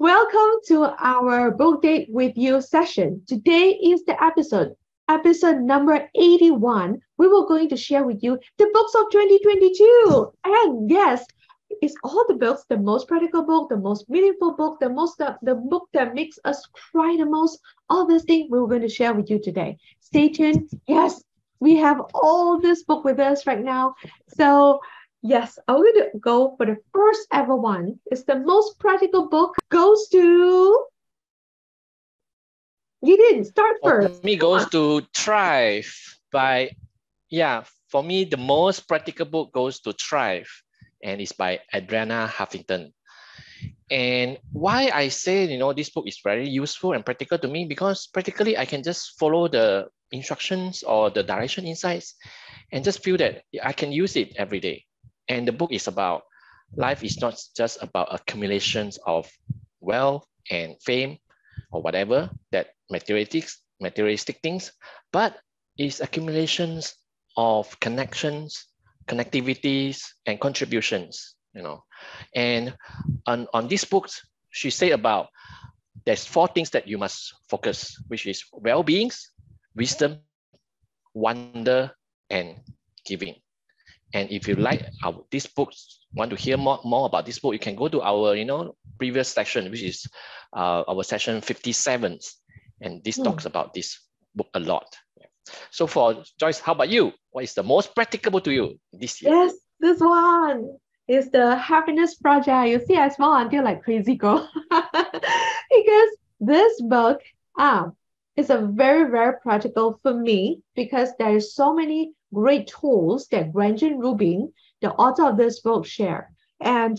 Welcome to our book date with you session. Today is the episode number 81. We were going to share with you the books of 2022. And yes, it's all the books, the most practical book, the most meaningful book, the book that makes us cry the most. All these things we were going to share with you today. Stay tuned. Yes, we have all this book with us right now. So yes, I'm going to go for the first ever one. It's the most practical book. Goes to you didn't start For first. me, goes to Thrive by, for me, the most practical book goes to Thrive, and it's by Adriana Huffington. And why I say, this book is very useful and practical to me, because practically I can just follow the instructions or the direction insights and just feel that I can use it every day. And the book is about life is not just about accumulations of wealth and fame or whatever that materialistic things, but it's accumulations of connections, connectivities, and contributions, And on these books, she said about there's 4 things that you must focus, which is well-beings, wisdom, wonder, and giving. And if you like this book, want to hear more about this book, you can go to our previous section, which is our session 57. And this talks about this book a lot. So for Joyce, how about you? What is the most practicable to you this year? Yes, this one is the Happiness Project. You see, I smile until like crazy girl. Because this book is a very, very practical for me because there is so many great tools that Gretchen Rubin, the author of this book, share. And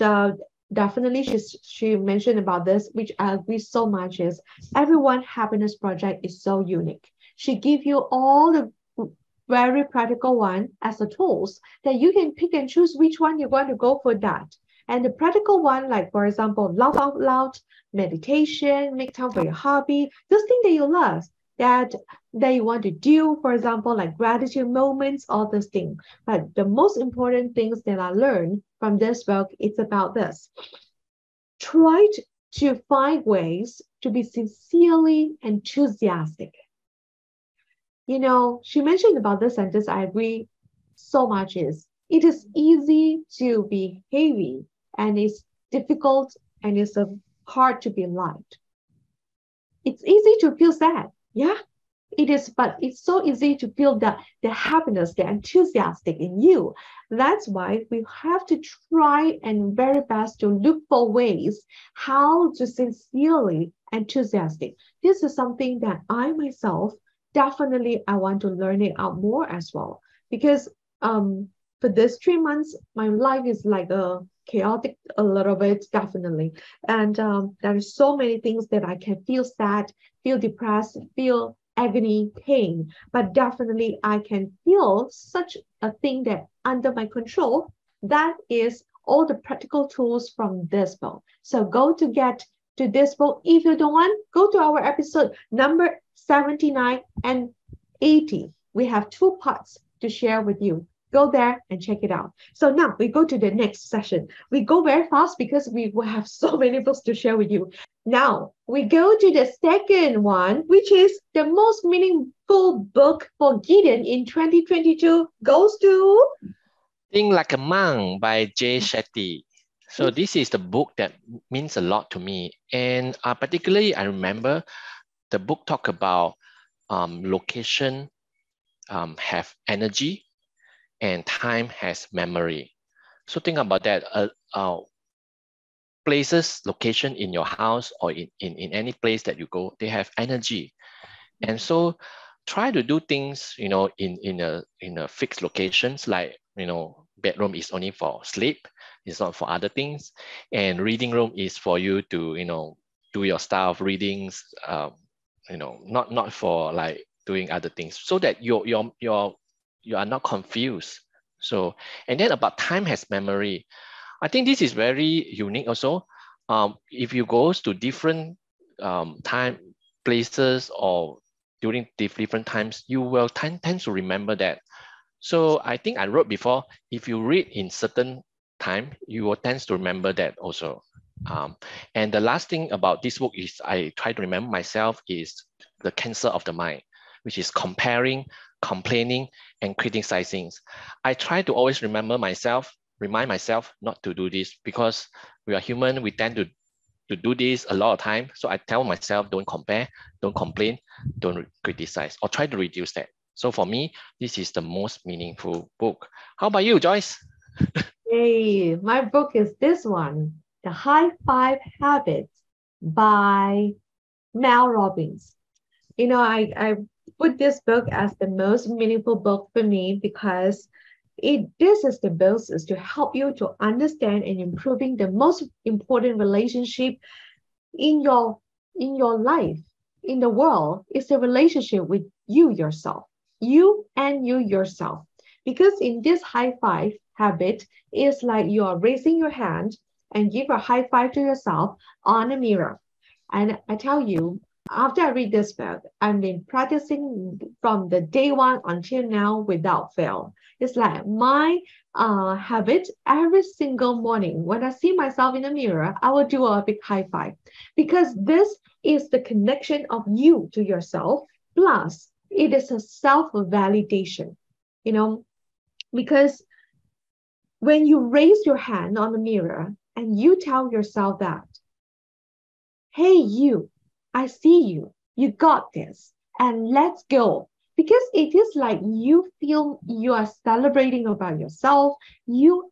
definitely she mentioned about this, which I agree so much is everyone happiness project is so unique. She give you all the very practical one as a tools that you can pick and choose which one you want to go for that. And the practical one, like for example, laugh out loud, meditation, make time for your hobby, those things that you love, that you want to do, for example, like gratitude moments, all those things. But the most important things that I learned from this book, it's about this. Try to find ways to be sincerely enthusiastic. She mentioned about this sentence, I agree so much is it is easy to be heavy and it's difficult and it's hard to be light. It's easy to feel sad. Yeah, it is, but it's so easy to feel the happiness, the enthusiastic in you. That's why we have to try and very best to look for ways how to sincerely enthusiastic. This is something that I myself definitely I want to learn it out more as well because for this 3 months my life is like a chaotic a little bit definitely and there are so many things that I can feel sad, feel depressed, feel agony, pain, but definitely I can feel such a thing that under my control. That is all the practical tools from this book. So go to get to this book. If you don't want, go to our episode number 79 and 80. We have 2 parts to share with you. Go there and check it out. So now we go to the next session. We go very fast because we will have so many books to share with you. Now we go to the second one, which is the most meaningful book for Gideon in 2022 goes to Think Like a Monk by Jay Shetty. So this is the book that means a lot to me. And particularly, I remember the book talk about location have energy and time has memory. So think about that. Places, location in your house or in any place that you go, they have energy. And so try to do things, in a fixed locations, like, bedroom is only for sleep, it's not for other things. And reading room is for you to, do your stuff, readings, not for like doing other things, so that you are not confused. So, and then about time has memory. I think this is very unique also. If you go to different time, places, or during different times, you will tend to remember that. So I think I wrote before, if you read in certain time, you will tend to remember that also. And the last thing about this book is I try to remember myself is the cancer of the mind, which is comparing, complaining, and criticizing. I try to always remind myself not to do this because we are human. We tend to do this a lot of time. So I tell myself, don't compare, don't complain, don't criticize, or try to reduce that. So for me, this is the most meaningful book. How about you, Joyce? Hey, my book is this one, The High Five Habits by Mel Robbins. You know, I put this book as the most meaningful book for me because this is the basis to help you to understand and improving the most important relationship in your life, in the world, is the relationship with you yourself, you and you yourself. Because in this high five habit, it's like you are raising your hand and give a high five to yourself on a mirror. And I tell you, after I read this book, I've been practicing from the day one until now without fail. It's like my habit every single morning. When I see myself in the mirror, I will do a big high five because this is the connection of you to yourself. Plus, it is a self validation, you know, because when you raise your hand on the mirror and you tell yourself that, hey, you, I see you, you got this, and let's go. Because it is like you feel you are celebrating about yourself. You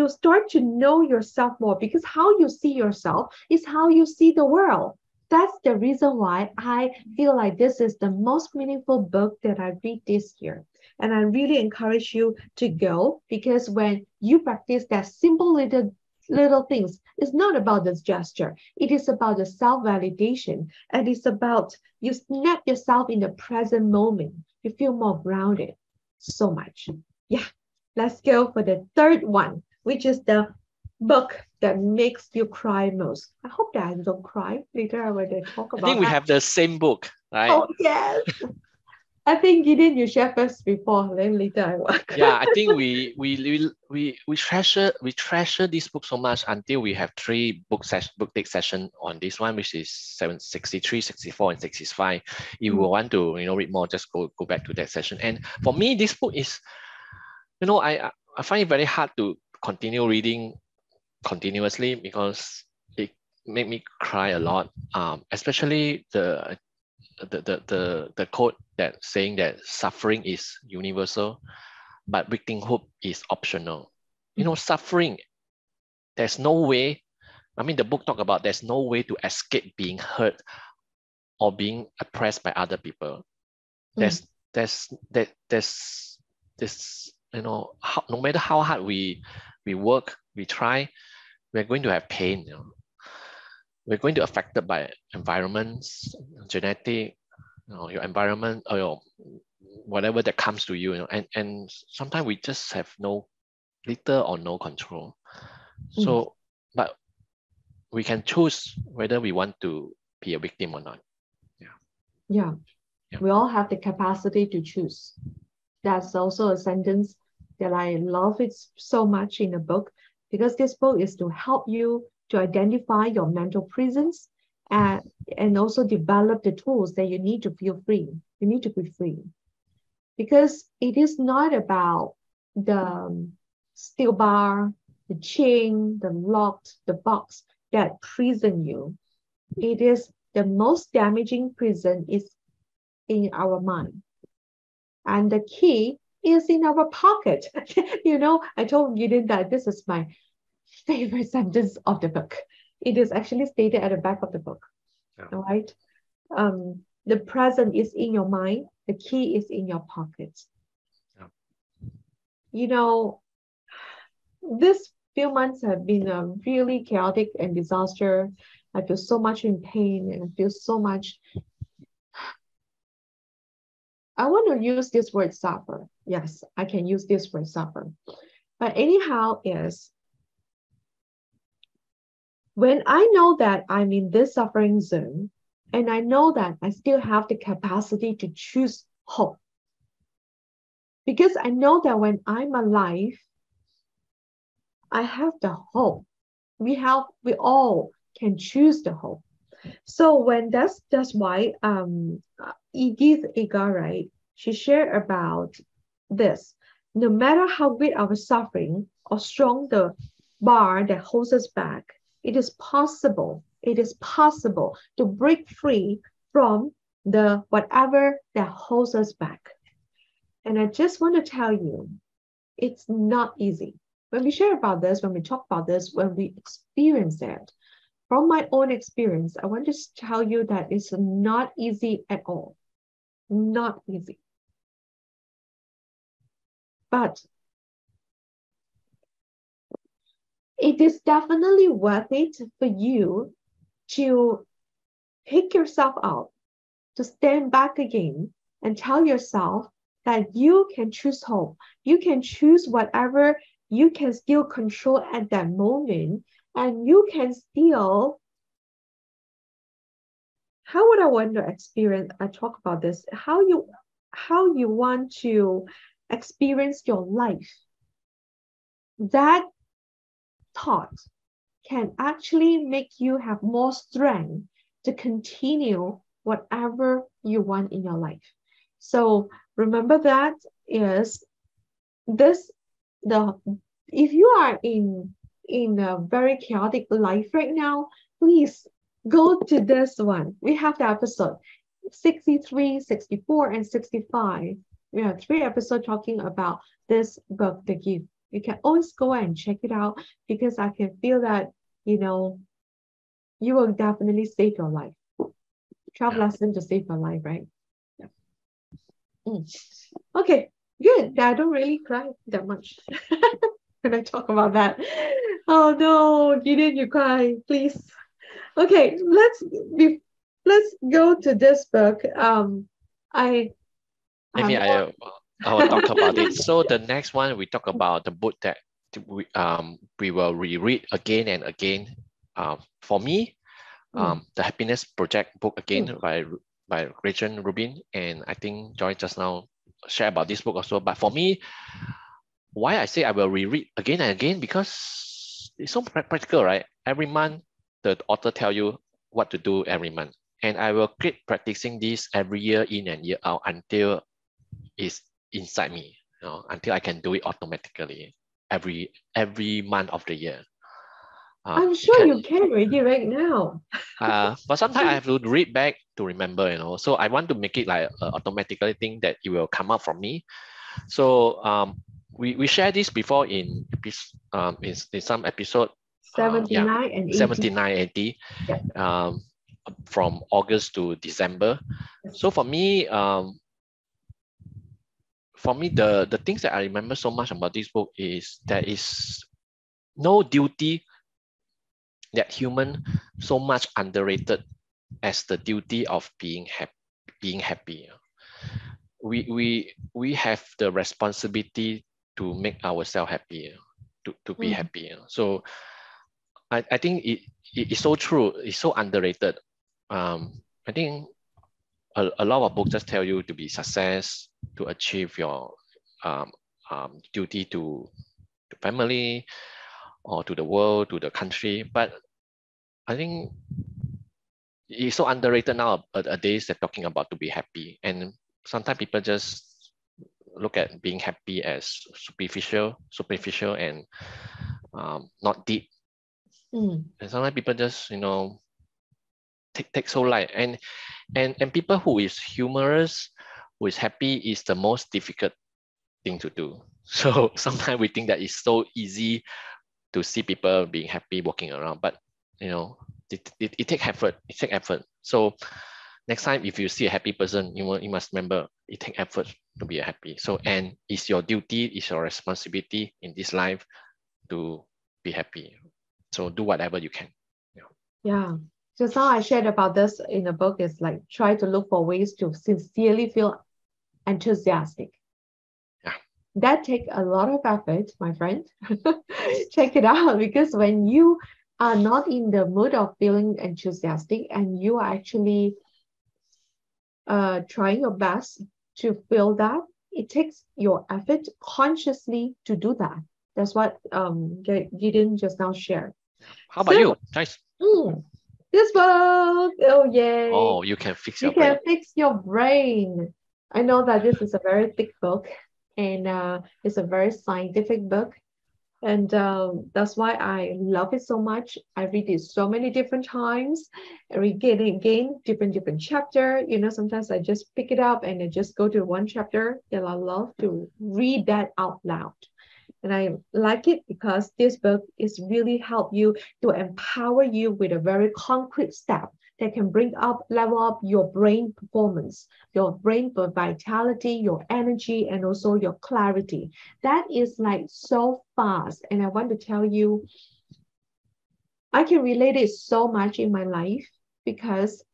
start to know yourself more because how you see yourself is how you see the world. That's the reason why I feel like this is the most meaningful book that I read this year. And I really encourage you to go because when you practice that simple little things, it's not about this gesture. It is about the self-validation. And it's about you snap yourself in the present moment. You feel more grounded. So much. Yeah. Let's go for the third one, which is the book that makes you cry most. I hope that I don't cry later when I talk I about think we that. have the same book, right? Oh, yes. I think Gideon, you share first before, then later I will. Yeah, I think we treasure this book so much until we have three book take session on this one, which is 763, 64, and 65. If you want to read more, just go back to that session. And for me, this book is, I find it very hard to continue reading continuously because it made me cry a lot. Especially the quote that saying that suffering is universal, but victimhood is optional. Suffering, there's no way. I mean, the book talk about there's no way to escape being hurt or being oppressed by other people. There's this, no matter how hard we work, we try, we're going to have pain. We're going to affected by environments, genetic, your environment, or whatever that comes to you, and sometimes we just have little or no control. So, but we can choose whether we want to be a victim or not. Yeah. We all have the capacity to choose. That's also a sentence that I love it so much in the book because this book is to help you to identify your mental prisons and also develop the tools that you need to feel free. You need to be free because it is not about the steel bar, the chain, the lock, the box that prison you. It is the most damaging prison is in our mind. And the key is in our pocket. I told Gideon that this is my favorite sentence of the book. It is actually stated at the back of the book. Yeah. All right. The present is in your mind. The key is in your pocket. Yeah. This few months have been really chaotic and disaster. I feel so much in pain and I feel so much. I want to use this word suffer. Yes, I can use this word suffer. But anyhow, is when I know that I'm in this suffering zone, and I know that I still have the capacity to choose hope. Because I know that when I'm alive, I have the hope we all can choose the hope. So when that's why Edith Eger, right? She shared about this. No matter how great our suffering or strong the bar that holds us back, it is possible. It is possible to break free from the whatever that holds us back. And I just want to tell you, it's not easy. When we share about this, when we talk about this, when we experience it, from my own experience, I want to tell you that it's not easy at all. Not easy. But it is definitely worth it for you to pick yourself up, to stand back again and tell yourself that you can choose hope. You can choose whatever you can still control at that moment, and you can still. How would I want to experience? I talk about this. How you want to experience your life. That thought can actually make you have more strength to continue whatever you want in your life. So remember that is this the if you are in a very chaotic life right now, please go to this one. We have the episode 63, 64, and 65. We have 3 episodes talking about this book, The Gift. You can always go and check it out because I can feel that, you will definitely save your life. 12 lessons to save your life, right? Yeah. Okay, good. I don't really cry that much when I talk about that. Oh no, didn't you cry? Please. Okay, let's go to this book. I Maybe I will talk about it. So the next one we talk about the book that we will reread again and again. For me, the Happiness Project book again by Rachel Rubin, and I think Joy just now shared about this book also. But for me, why I say I will reread again and again, because it's so practical, right? Every month the author tell you what to do every month, and I will keep practicing this every year in and year out until it's inside me, until I can do it automatically every month of the year. I'm sure you can read it right now. But sometimes I have to read back to remember, So I want to make it like an automatically thing that it will come up from me. So we shared this before in some episode. 79 and 80. 79, 80. Yeah. From August to December. So for me, the things that I remember so much about this book is there is no duty that human so much underrated as the duty of being happy. We have the responsibility to make ourselves happy, to be happy. So I think it is so true. It's so underrated. I think a lot of books just tell you to be success, to achieve your duty to family or to the world, to the country. But I think it's so underrated now days that talking about to be happy. And sometimes people just look at being happy as superficial and not deep. And sometimes people just, take so light. And people who is humorous, who is happy is the most difficult thing to do. So sometimes we think that it's so easy to see people being happy walking around, but it takes effort. It takes effort. So next time if you see a happy person, you must remember it takes effort to be happy. So, and it's your duty, it's your responsibility in this life to be happy. So do whatever you can. Yeah. Just now I shared about this in the book is like try to look for ways to sincerely feel enthusiastic. Yeah. That takes a lot of effort, my friend. Check it out, because when you are not in the mood of feeling enthusiastic and you are actually trying your best to feel that, it takes your effort consciously to do that. That's what Gideon just now shared. How about you, So, Joyce? mm, this book, oh yay, Oh, you can fix you your brain. can fix your brain. I know that this is a very thick book and it's a very scientific book. And that's why I love it so much. I read it so many different times. I read it again, different chapter. You know, sometimes I just pick it up and I just go to one chapter that I love to read that out loud. And I like it because this book is really help you to empower you with a very concrete step that can bring up, level up your brain performance, your brain vitality, your energy, and also your clarity. That is like so fast. And I want to tell you, I can relate it so much in my life because,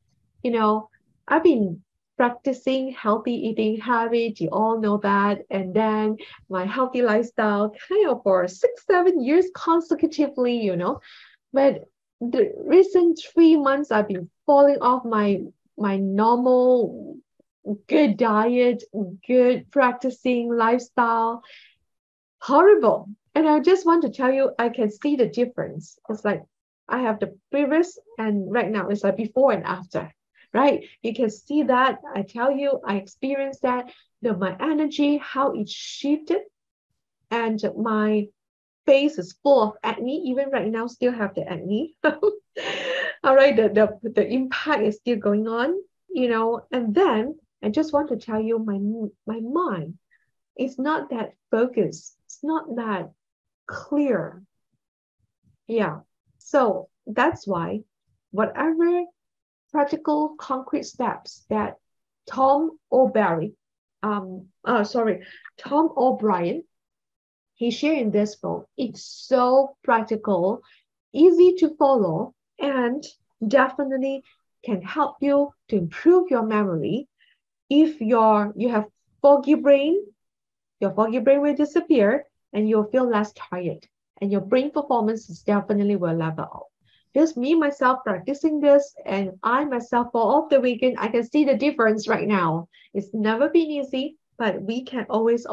you know, I've been practicing healthy eating habits. You all know that. And then my healthy lifestyle kind of for 6, 7 years consecutively, you know. But the recent 3 months, I've been falling off my normal good diet, good practicing lifestyle. Horrible. And I just want to tell you, I can see the difference. It's like I have the previous and right now it's like before and after, right? You can see that. I tell you, I experienced that. My energy, how it shifted, and my face is full of acne. Even right now, still have the acne. All right, the impact is still going on, you know. And then I just want to tell you, my mind is not that focused. It's not that clear. Yeah. So that's why whatever practical concrete steps that Tom O'Barry, sorry, Tom O'Brien, he shared in this book, it's so practical, easy to follow, and definitely can help you to improve your memory. If you have foggy brain, your foggy brain will disappear and you'll feel less tired and your brain performance is definitely will level out. Just me myself practicing this and I myself for all the weekend, I can see the difference right now. It's never been easy, but we can always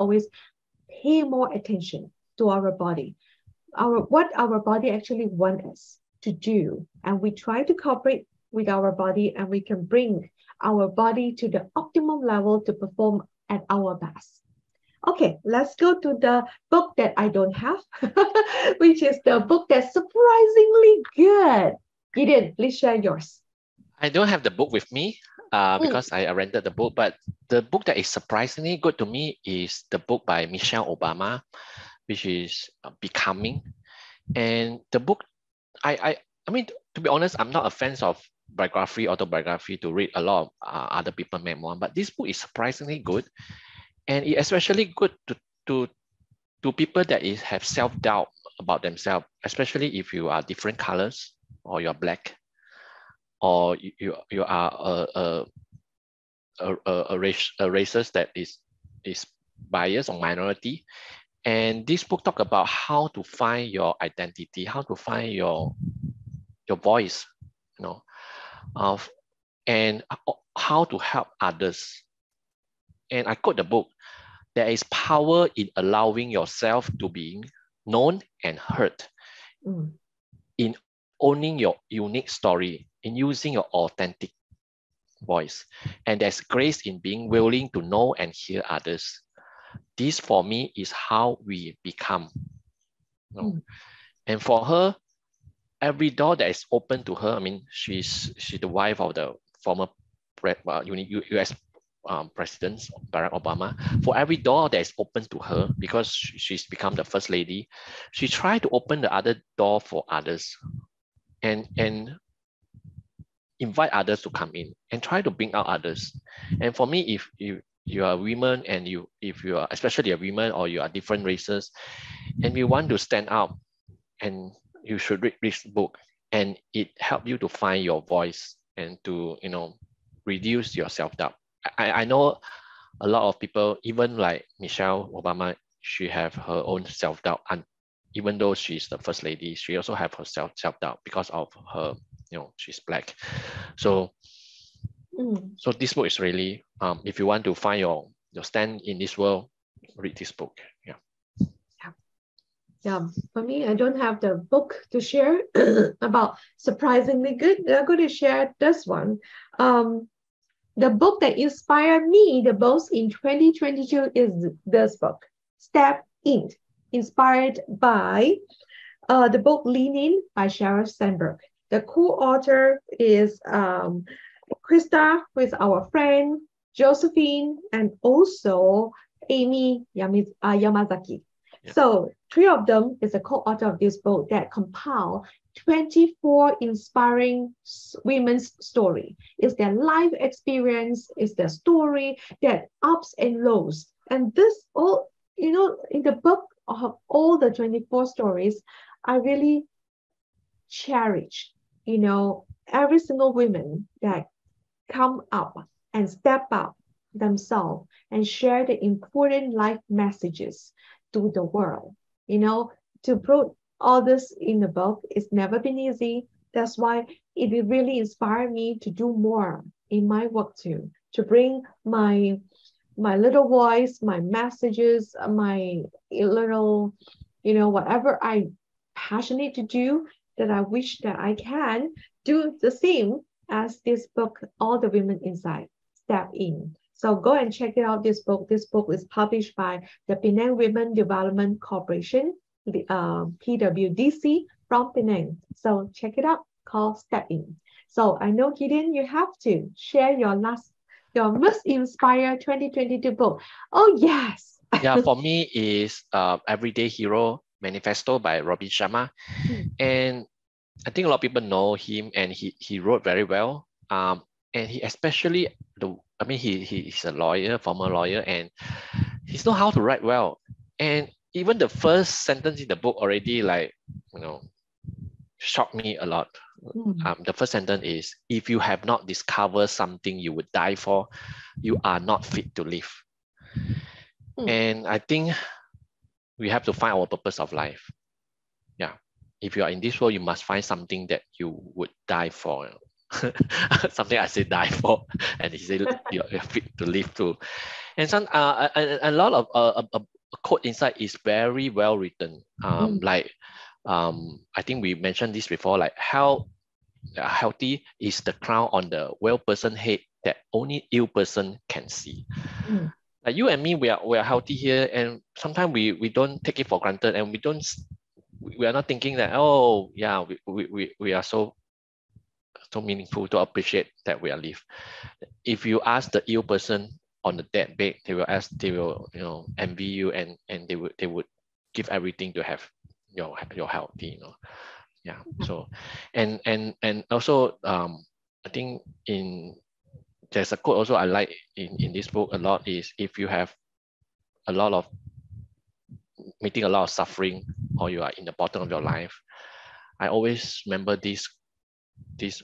pay more attention to our body. What our body actually wants us to do. And we try to cooperate with our body and we can bring our body to the optimum level to perform at our best. Okay, let's go to the book that I don't have, which is the book that's surprisingly good. Gideon, please share yours. I don't have the book with me Mm, because I rented the book, but the book that is surprisingly good to me is the book by Michelle Obama, which is Becoming. And the book, I mean, to be honest, I'm not a fan of autobiography to read a lot of other people's memoir, but this book is surprisingly good. And it especially good to, to people that have self-doubt about themselves, especially if you are different colors or you're black or you are a racist that is biased or minority. And this book talk about how to find your identity, how to find your voice, you know, of and how to help others. And I quote the book: there is power in allowing yourself to be known and heard, mm, in owning your unique story, in using your authentic voice. And there's grace in being willing to know and hear others. This for me is how we become. You know? mm, And for her, every door that is open to her, I mean, she's the wife of the former US President Barack Obama. For every door that is open to her, because she's become the first lady, she tried to open the other door for others and invite others to come in and try to bring out others. And for me, if you are a woman and if you are especially a woman or you are different races and you want to stand out, and you should read this book, and it help you to find your voice and to reduce your self-doubt. I know a lot of people, even like Michelle Obama, she have her own self-doubt, and even though she's the first lady, she also have her self-doubt because of her, she's black. So mm. so this book is really, if you want to find your stand in this world, read this book. Yeah. Yeah. Yeah, for me, I don't have the book to share about surprisingly good. I'm going to share this one. Um, the book that inspired me the most in 2022 is this book, Step In, inspired by the book Lean In by Sheryl Sandberg. The co-author is Krista, who is our friend, Josephine, and also Amy Yamazaki. Yeah. So three of them is a co-author of this book that compile 24 inspiring women's story. It's their life experience, it's their story, their ups and lows. And this all, in the book of all the 24 stories, I really cherish, every single woman that come up and step up themselves and share the important life messages to the world. To put all this in the book, it's never been easy. That's why it really inspired me to do more in my work too, to bring my little voice, my messages, my little, whatever I passionate to do, that I wish that I can do the same as this book, All the Women Inside, Step In. So go and check it out, this book. This book is published by the Penang Women Development Corporation, the PWDC from Penang. So check it out, called Step In. So I know, Gideon, you have to share your most inspired 2022 book. Oh, yes. Yeah, for me is Everyday Hero Manifesto by Robin Sharma. And I think a lot of people know him, and he wrote very well. And he especially he's a lawyer, former lawyer, and he's know how to write well. And even the first sentence in the book already shocked me a lot. The first sentence is, if you have not discovered something you would die for, you are not fit to live. And I think we have to find our purpose of life. Yeah. If you are in this world, you must find something that you would die for. Something I say die for, and he said you're fit to live too. And some a lot of a quote inside is very well written. I think we mentioned this before. Like, how healthy is the crown on the well person head that only ill person can see. Like you and me, we are healthy here, and sometimes we don't take it for granted, and we are not thinking that, oh yeah, we are so meaningful to appreciate that we are alive. If you ask the ill person on the deathbed, they will envy you, and they would give everything to have your healthy. Yeah. So and also I think there's a quote also I like in this book a lot, is if you have a lot of meeting a lot of suffering, or you are in the bottom of your life, I always remember this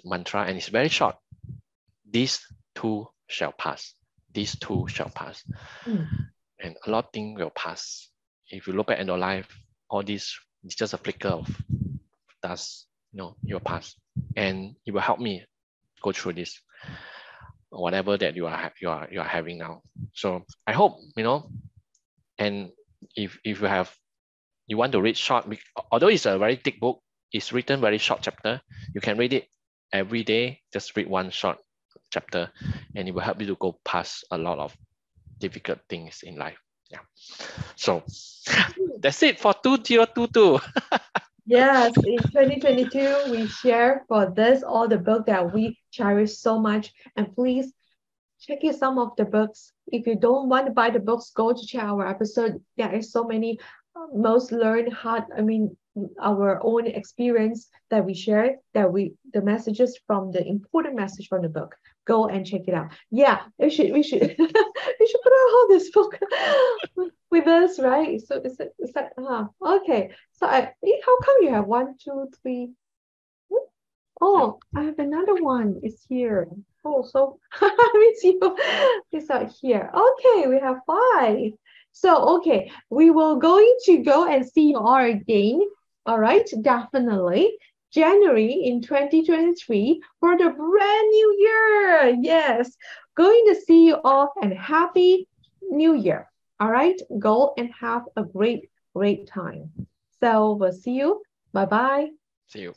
mantra, and it's very short. These too shall pass. These too shall pass. And a lot of things will pass. If you look back in your life, all this is just a flicker of dust. You'll pass, and it will help me go through this, whatever that you are having now. So I hope and if you want to read short, although it's a very thick book, it's written very short chapter. You can read it every day. Just read one short chapter, and it will help you to go past a lot of difficult things in life. Yeah. So that's it for 2022. Yes, in 2022, we share for this all the books that we cherish so much. And please check out some of the books. If you don't want to buy the books, go to check our episode. There is so many most learned our own experience that we share, the messages from the important message from the book. Go and check it out. Yeah, we should we should put out all this book with us, right? So is that okay. So how come you have 1, 2, 3? Oh, I have another one. It's here. Oh, so it's you. It's out here. Okay, we have 5. So, okay, we will going to go and see you all again. All right, definitely. January in 2023 for the brand new year. Yes, going to see you all and happy new year. All right, go and have a great time. So we'll see you. Bye bye. See you.